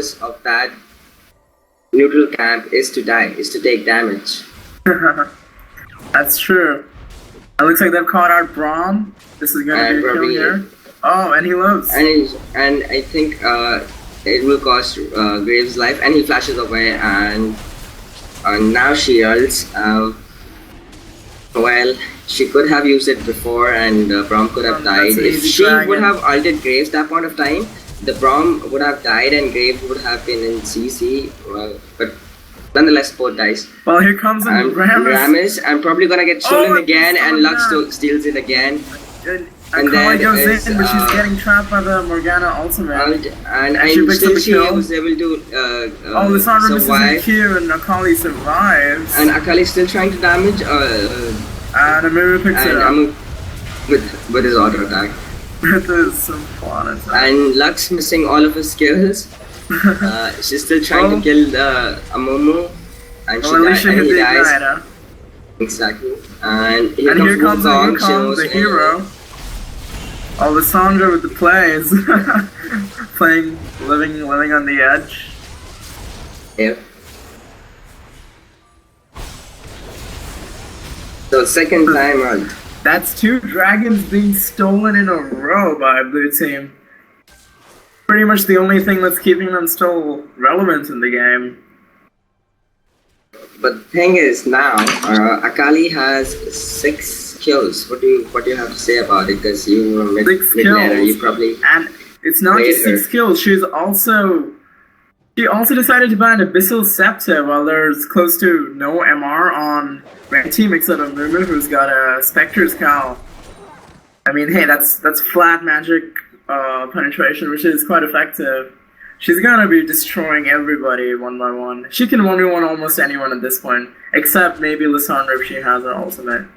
purpose of that neutral camp is to die, is to take damage. That's true. It looks like they've caught out Braum. This is gonna be a kill here. Oh, and he lives. And I think it will cost Graves' life, and he flashes away, and now she ults. Well, she could have used it before, and Braum could have died. If she would have ulted Graves that point of time, the Braum would have died, and Graves would have been in CC. Well, but nonetheless, both dies. Well, here comes Ramis. I'm probably gonna get stolen again, and Lux steals it again. And then goes in, but she's getting trapped by the Morgana ultimate. And she was able to survive. Q, and Akali survives. And Akali's still trying to damage. And Amumu picks it up. With his auto attack. With his fun attack. And Lux missing all of his skills. She's still trying to kill Amumu. And he dies. Exactly. And here comes the hero. Oh, Lissandra with the plays. Playing, living on the edge. Yep. So second time on. That's 2 dragons being stolen in a row by blue team. Pretty much the only thing that's keeping them still relevant in the game. But the thing is now, Akali has 6 kills. What do you have to say about it? Because you were mid laner, you probably. And it's not just 6 kills. She also decided to ban Abyssal Scepter while there's close to no MR on red team except for Mumu, who's got a Spectre's Cowl. I mean, hey, that's flat magic penetration, which is quite effective. She's gonna be destroying everybody one by one. She can 1v1 almost anyone at this point, except maybe Lissandra if she has her ultimate.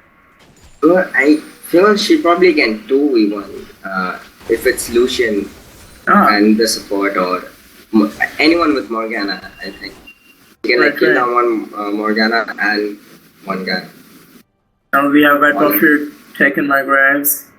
Well, I feel she probably can 2v1 if it's Lucian and the support, or anyone with Morgana, I think. You can kill down one Morgana and one guy. Oh, we have Red Buff here taking my Graves.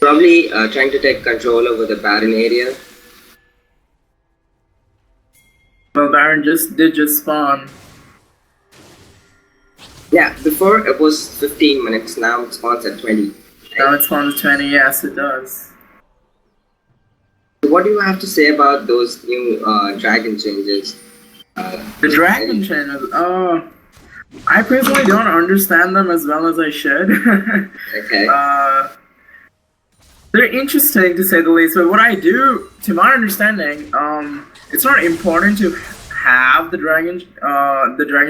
Probably trying to take control over the Baron area. Well, Baron did spawn. Yeah, before it was 15 minutes, now it spawns at 20. Right? Now it spawns at 20, yes it does. So what do you have to say about those new dragon changes? The dragon changes? I personally don't understand them as well as I should. Okay. They're interesting to say the least, but what I do, to my understanding, it's not important to have the Dragon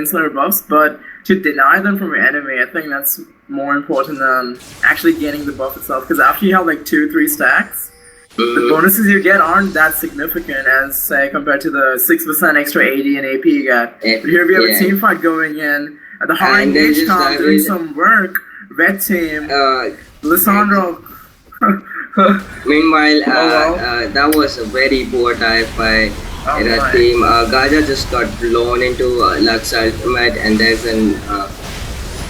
Slayer buffs, but to deny them from your enemy, I think that's more important than actually getting the buff itself, because after you have like 2-3 stacks, the bonuses you get aren't that significant as, say, compared to the 6% extra AD and AP you get. But here we have a team fight going in, at the high engage comp doing some work, red team, Lissandra. Meanwhile, that was a very poor dive by that team. Gaja just got blown into Lux ultimate, and there's an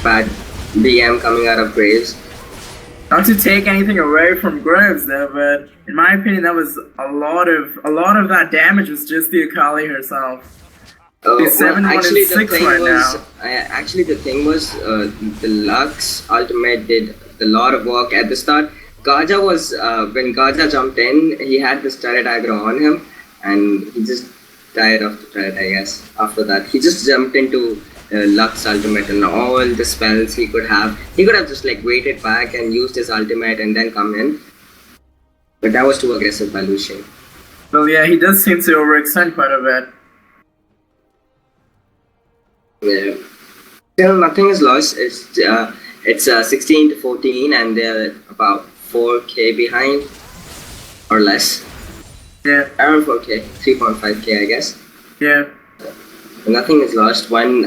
bad BM coming out of Graves. Not to take anything away from Graves there, but in my opinion, that was a lot of that damage was just the Akali herself. Actually, the thing was, the Lux ultimate did a lot of work at the start. Gaja was, when Gaja jumped in, he had this turret aggro on him, and he just died of the turret, I guess. After that, he just jumped into Lux ultimate and all the spells he could have. He could have just like waited back and used his ultimate and then come in. But that was too aggressive by Lucian. Well, yeah, he does seem to overextend quite a bit. Yeah. Still, nothing is lost. It's 16-14, and they're about 4k behind, or less. Yeah. Around 4k, 3.5k, I guess. Yeah. Nothing is lost. One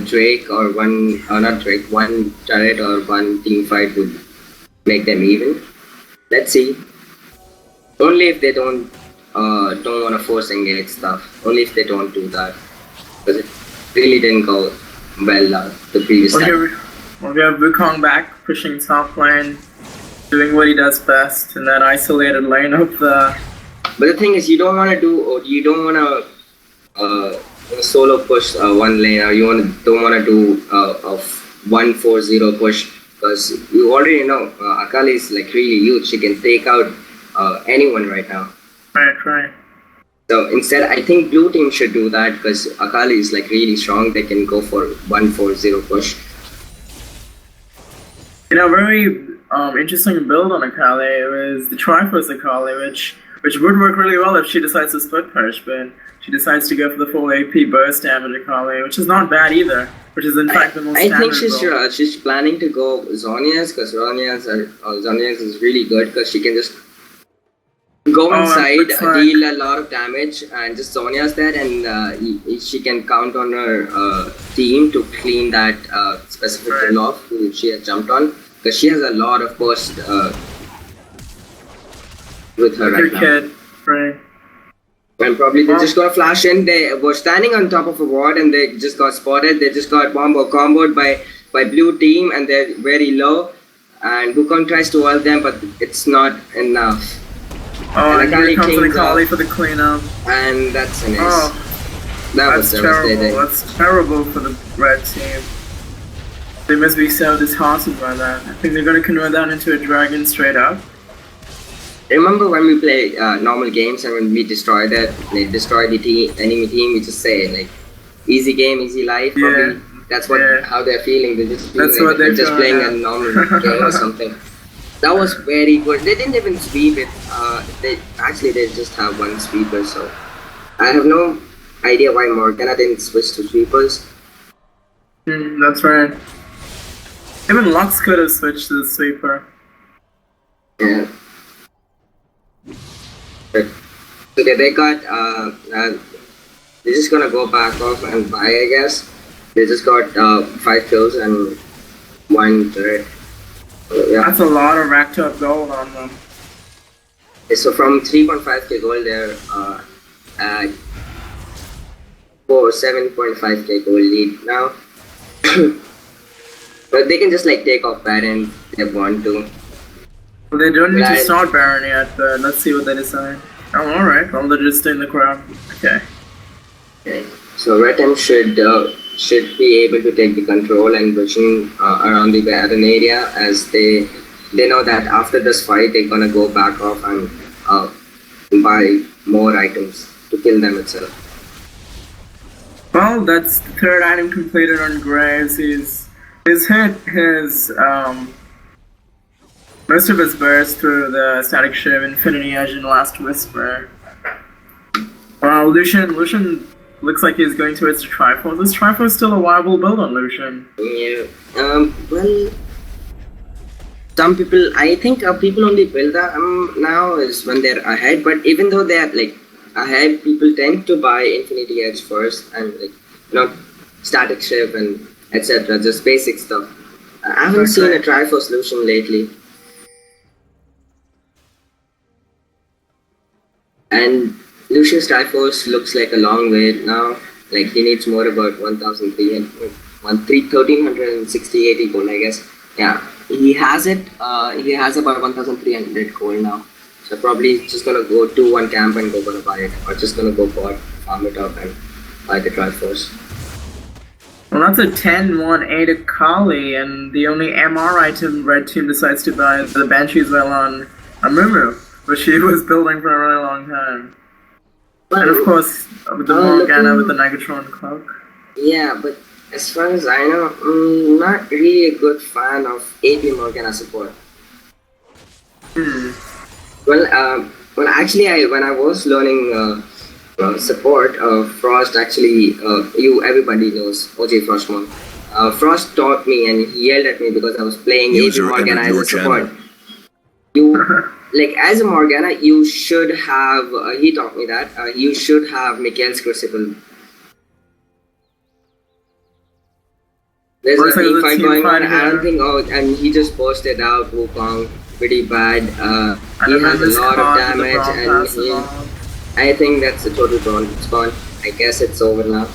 Drake or one turret or one team fight would make them even. Let's see. Only if they don't don't want to force engage stuff. Only if they don't do that, because it really didn't go well the previous time. We have Wukong back, pushing top lane, doing what he does best in that isolated lane of the... But the thing is, you don't want to solo push one lane, or don't want to do a 1-4-0 push, because you already know Akali is like really huge. She can take out anyone right now. Right. So instead, I think blue team should do that, because Akali is like really strong. They can go for 1-4-0 push. Very interesting build on Akali. It was the Triforce Akali, which would work really well if she decides to split push, but she decides to go for the full AP burst damage Akali, which is not bad either. Which is in fact the most standard I think she's planning to go Zhonya's, because Zhonya's is really good, because she can just go inside, deal a lot of damage, and just Zhonya's there, and she can count on her team to clean that specific kill off who she has jumped on, because she has a lot of burst with her right now. Right. And probably they just got flash in. They were standing on top of a ward and they just got spotted. They just got comboed by blue team, and they're very low. And Wukong tries to ult them, but it's not enough. And here comes the Akali for the cleanup. And that's an ace. That was devastating. That's terrible for the red team. They must be so disheartened by that. I think they're going to convert that into a dragon straight up. Remember when we play normal games, and when we destroy the enemy team, we just say like, easy game, easy life. Probably that's how they're feeling. They're just feeling they're just playing a normal game or something. That was very good. They didn't even sweep it. They just have one sweeper. So I have no idea why Morgana didn't switch to sweepers. That's right. Even Lux could have switched to the sweeper. Yeah. Okay, they got they're just gonna go back off and buy, I guess. They just got 5 kills and 1 turret. Yeah. That's a lot of racked up gold on them. Okay, so from 3.5k gold, they're at 7.5k gold lead now. But they can just like take off Baron if they want to. Well, they don't need to start Baron yet, but let's see what they decide. Oh, alright. Well, they're just in the crowd. Okay. So Red Team should be able to take the control and pushing around the Baron area, as they know that after this fight they're gonna go back off and buy more items to kill them itself. Well, that's the third item completed on Graves. He's hit his most of his burst through the Static Shiv, Infinity Edge, and Last Whisper. Well, Lucian looks like he's going towards Triforce. Is Triforce still a viable build on Lucian? Yeah. Well, some people, I think people only build that now is when they're ahead. But even though they're like ahead, people tend to buy Infinity Edge first and Static Shiv and etc. Just basic stuff. I haven't seen a Triforce Lucian lately. And Lucius Triforce looks like a long way now. Like he needs more about 1,360 gold, I guess. Yeah, he has it. He has about 1,300 gold now. So probably just gonna go to one camp and gonna buy it, or just gonna go bot, farm it up and buy the Triforce. Well, that's a 10-1-8 Akali, and the only MR item Red Team decides to buy is the Banshee's Well on Amumu, which she was building for a really long time. And of course, with the Morgana with the Negatron cloak. Yeah, but as far as I know, I'm not really a good fan of AP Morgana support. Well, actually, when I was learning support, Frost actually, everybody knows OG Frostmon. Frost taught me and he yelled at me because I was playing AP Morgana as a support. Like as a Morgana, you should have. He taught me that you should have Mikhail's Crucible. There's a team fight going on. I don't think. Oh, and he just posted out Wukong pretty bad. He has a lot of damage, and I think that's a total drawn spawn. I guess it's over now.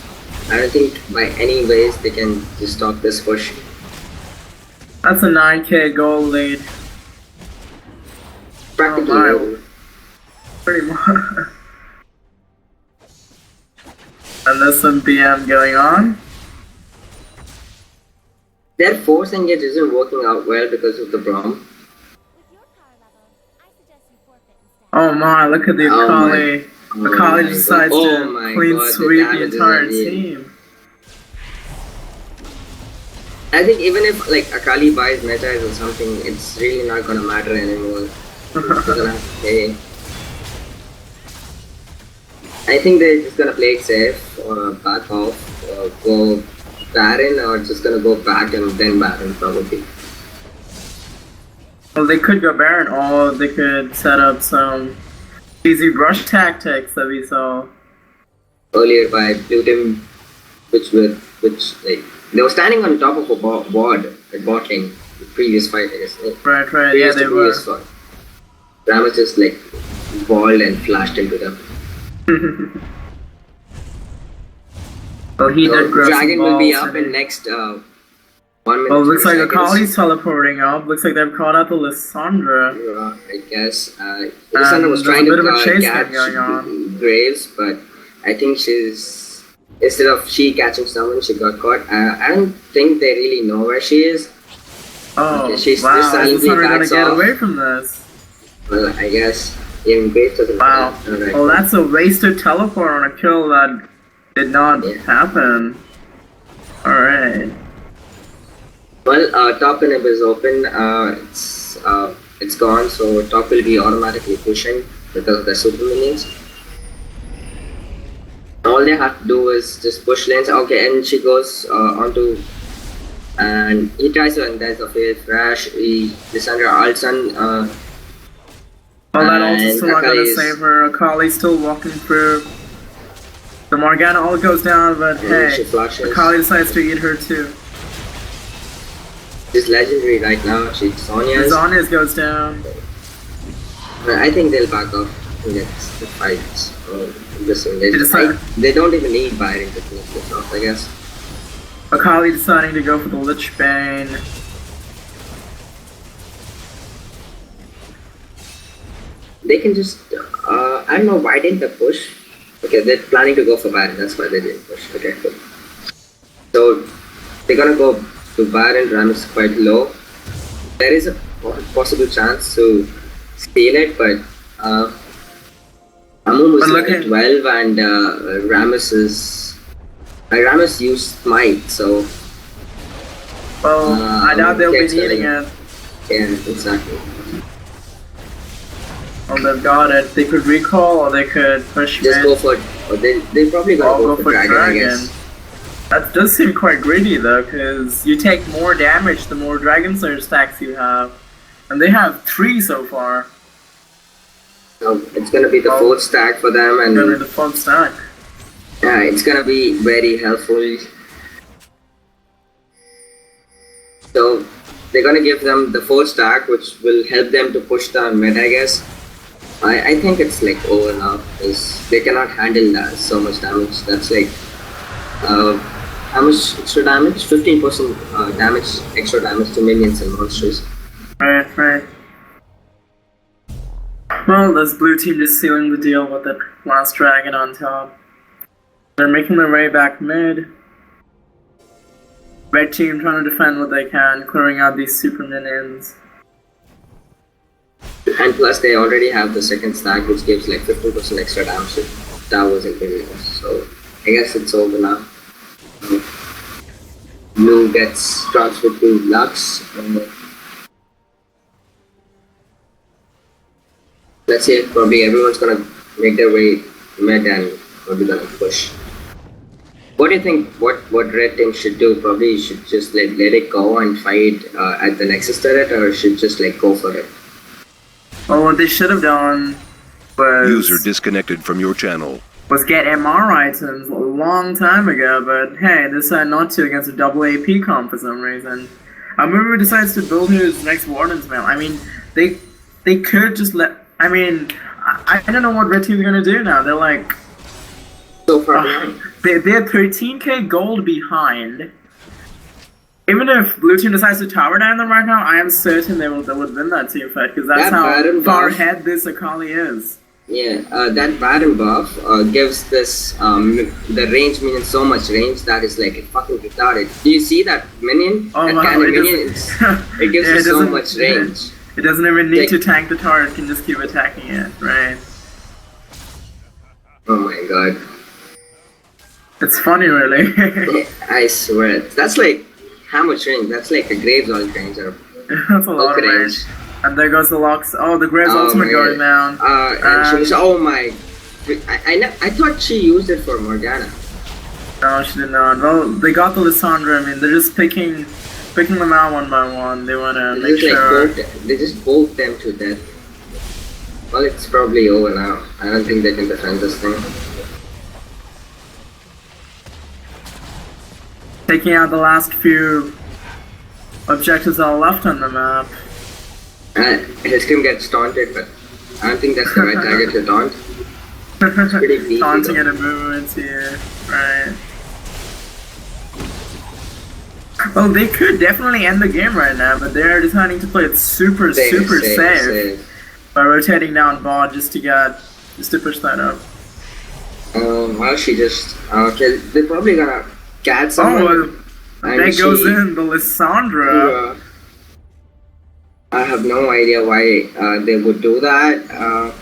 I don't think by any ways they can just stop this push. That's a 9k goal lead. Practically over. Pretty much. And there's some BM going on. Their force engage isn't working out well because of the Braum. Oh my, look at the Akali. Akali decides to clean sweep the entire team. I think even if like Akali buys meta or something, it's really not gonna matter anymore. Gonna have to pay. I think they're just gonna play it safe or back off or go Baron or just gonna go back and then Baron probably. Well, they could go Baron or they could set up some easy brush tactics that we saw earlier by blue team, which like they were standing on top of a ward at bot lane the previous fight, I guess. Right, yeah, they were. Ramos just like walled and flashed into them. Well, he did grab Dragon will be up in next 1 minute. Oh, looks like Akali's teleporting up. Looks like they've caught up to Lissandra. Yeah, I guess. Lissandra was trying to catch Graves, but I think instead of she catching someone, she got caught. I don't think they really know where she is. Oh, she's wow. Is Lissandra gonna get away from this? Well, I guess even Graves doesn't. Wow. Right. Oh, that's a wasted teleport on a kill that did not happen. Alright. Well, top inhib is open. It's gone, so top will be automatically pushing because of the super minions. All they have to do is just push lanes. Okay, and she goes onto, and he tries to, and there's a fail crash. Lissandra ults on. Oh, that ult is still not gonna save her. Akali's still walking through. The Morgana ult goes down, but hey, Akali decides to eat her too. She's legendary right now. She's Sonya's. Sonya's goes down. I think they'll back off in the fight. They don't even need Byron to finish this off, I guess. Akali deciding to go for the Lich Bane. They can just, I don't know, why didn't they push? Okay, they're planning to go for Baron, that's why they didn't push. Okay, cool. So, they're gonna go to Baron, Ram is quite low. There is a possible chance to steal it, but Amun was at 12 and Ramus used Smite, so... Well, I doubt they'll be needing it. Yeah, exactly. Oh, they've got it. They could recall or they could push just go for it. Or they probably gonna go for Dragon, I guess. That does seem quite greedy though, because you take more damage the more Dragon Slayer stacks you have. And they have 3 so far. So it's gonna be the 4th stack for them, and it's gonna be the 4th stack. Yeah, it's gonna be very helpful. So they're gonna give them the 4th stack, which will help them to push the mid, I guess. I think it's like over now, because they cannot handle that so much damage. That's like how much extra damage? 15% damage, extra damage to minions and monsters. Right. Well, this blue team just sealing the deal with that last dragon on top. They're making their way back mid. Red team trying to defend what they can, clearing out these super minions. And plus they already have the 2nd stack, which gives like 15% extra damage to towers and minions. So I guess it's over now. Blue gets transferred to Lux. Let's see, probably everyone's gonna make their way mid and probably gonna push. What do you think? What red team should do? Probably should just like let it go and fight at the Nexus turret, or should just like go for it? Well, what they should have done was user disconnected from your channel. Was get MR items a long time ago, but hey, they decided not to against a double AP comp for some reason. Amumu decides to build his next Warden's mail. I mean, they could just let. I mean, I don't know what red team's gonna do now. They're like so far behind. They're 13k gold behind. Even if blue team decides to tower down them right now, I am certain they would win that team fight because that's how far ahead this Akali is. Yeah, that Baron buff gives this the range minion so much range that is like fucking retarded. Do you see that minion? Oh, that wow, kind of minion, it gives you so much range. It doesn't even need to tank the tower; it can just keep attacking it, right? Oh my god. It's funny, really. I swear. That's like, how much range? That's like a Graves ult range. Or that's a lot of range. And there goes the locks. Oh, the Graves ultimate going down. And she was, oh my. I thought she used it for Morgana. No, she did not. Well, they got the Lissandra. I mean, they're just picking them out one by one. They want to make sure. They just bolt them to death. Well, it's probably over now. I don't think they can defend this thing. Taking out the last few objectives that are left on the map. His team gets taunted, but I don't think that's the right target to taunt. It's pretty easy. Taunting and a movement here, right? Well, they could definitely end the game right now, but they're deciding to play it super safe by rotating down bot just to push that up. Well, she just okay. They're probably gonna catch someone. There goes in the Lissandra. I have no idea why they would do that.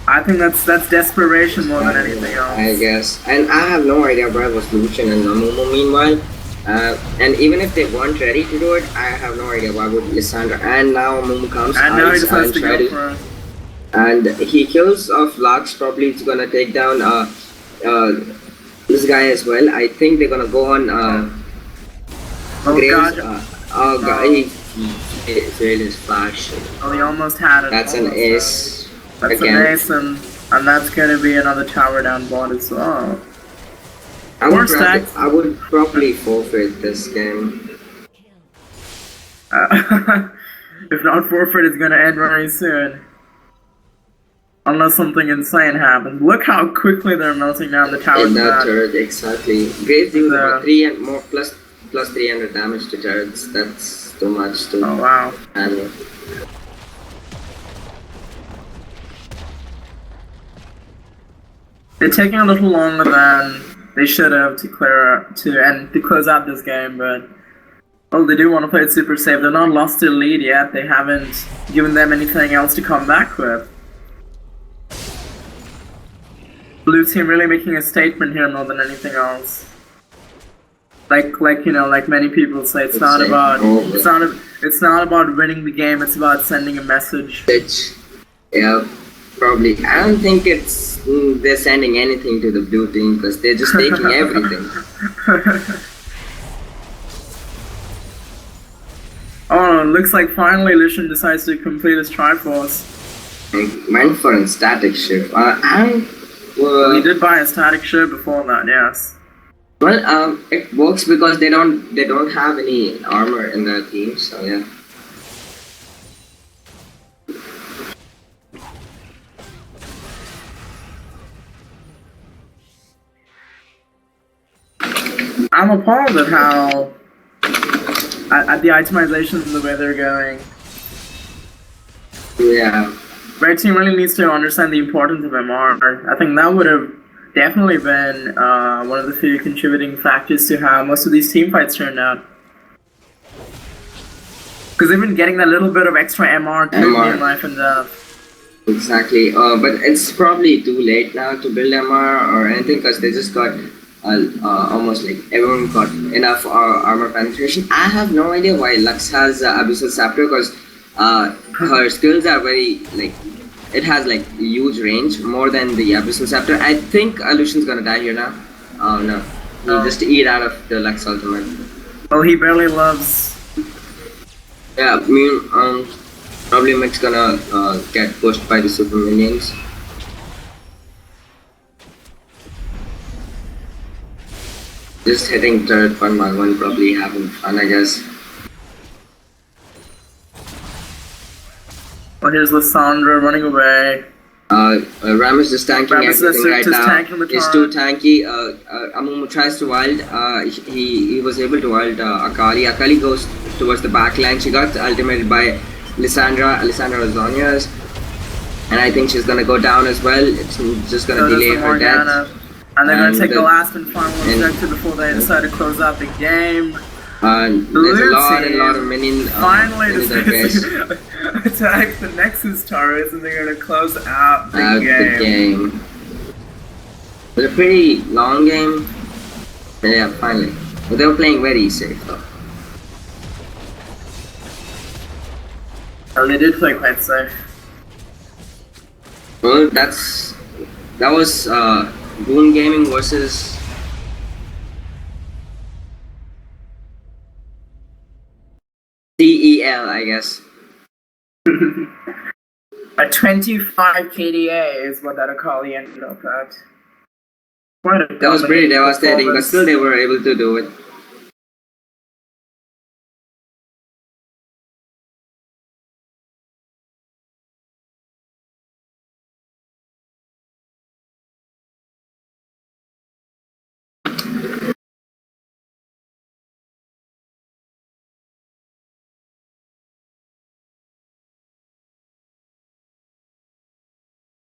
I think that's desperation more than anything else. I guess, and I have no idea why was Lucian and Amumu meanwhile. And even if they weren't ready to do it, I have no idea why would Lissandra. And now Amumu comes. And now he decides to go for it. And he kills off Lux. Probably it's gonna take down this guy as well. I think they're gonna go on. Graves. God, he failed his flash. Oh, he almost had it. That's an ace. That's again. an ace, and that's gonna be another tower down bot as well. I would probably forfeit this game. If not forfeit, it's gonna end very soon. Unless something insane happens. Look how quickly they're melting down the tower. In that turret, exactly. Graves deals about 3 and more plus 300 damage to turrets. That's too much to handle. They're taking a little longer than they should have to close out this game, but well, they do want to play it super safe. They're not lost their lead yet. They haven't given them anything else to come back with. Blue team really making a statement here more than anything else. Like many people say, it's not about winning the game. It's about sending a message. Yeah, probably. I don't think they're sending anything to the blue team because they're just taking everything. Oh, looks like finally Lucian decides to complete his Triforce. He went for a static shift. He did buy a static shift before that, yes. Well, it works because they don't have any armor in their team, so yeah. I'm appalled at how at the itemizations and the way they're going. Yeah. Red team really needs to understand the importance of MR. I think that would have definitely been one of the few contributing factors to how most of these team fights turned out. Because they've been getting that little bit of extra MR to in life and death. Exactly. But it's probably too late now to build MR or anything because they just got almost like everyone got enough armor penetration. I have no idea why Lux has Abyssal Scepter because her skills are very it has huge range more than the Abyssal Scepter. I think Lucian's gonna die here now. Oh no, he just eat out of the Lux ultimate. Well, he barely loves. Yeah, probably Mick's gonna get pushed by the super minions. Just hitting turret one by one, probably having fun, I guess. Oh, here's Lissandra running away. Ram is just tanking Rammus everything right just now. tanking the He's too tanky. Amumu tries to wild. He was able to wild Akali. Akali goes towards the back line. She got ultimated by Lissandra Rosonias. And I think she's gonna go down as well. It's just gonna delay her death. And they're gonna take the last and final objective before they decide to close out the game. There's a lot of minions. Finally decided to attack the Nexus turrets, and they're gonna close out the game. It was a pretty long game. Yeah, finally. But they were playing very safe though. Oh, they did play quite safe. Well, that was Rune Gaming versus CEL, I guess. A 25 KDA is what that Akali ended up at. That was pretty devastating, but still they were able to do it.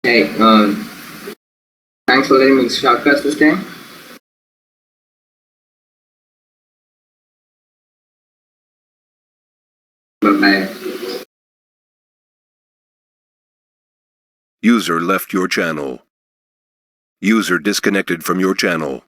Hey, thanks for letting me shortcut this game. Bye-bye. User left your channel. User disconnected from your channel.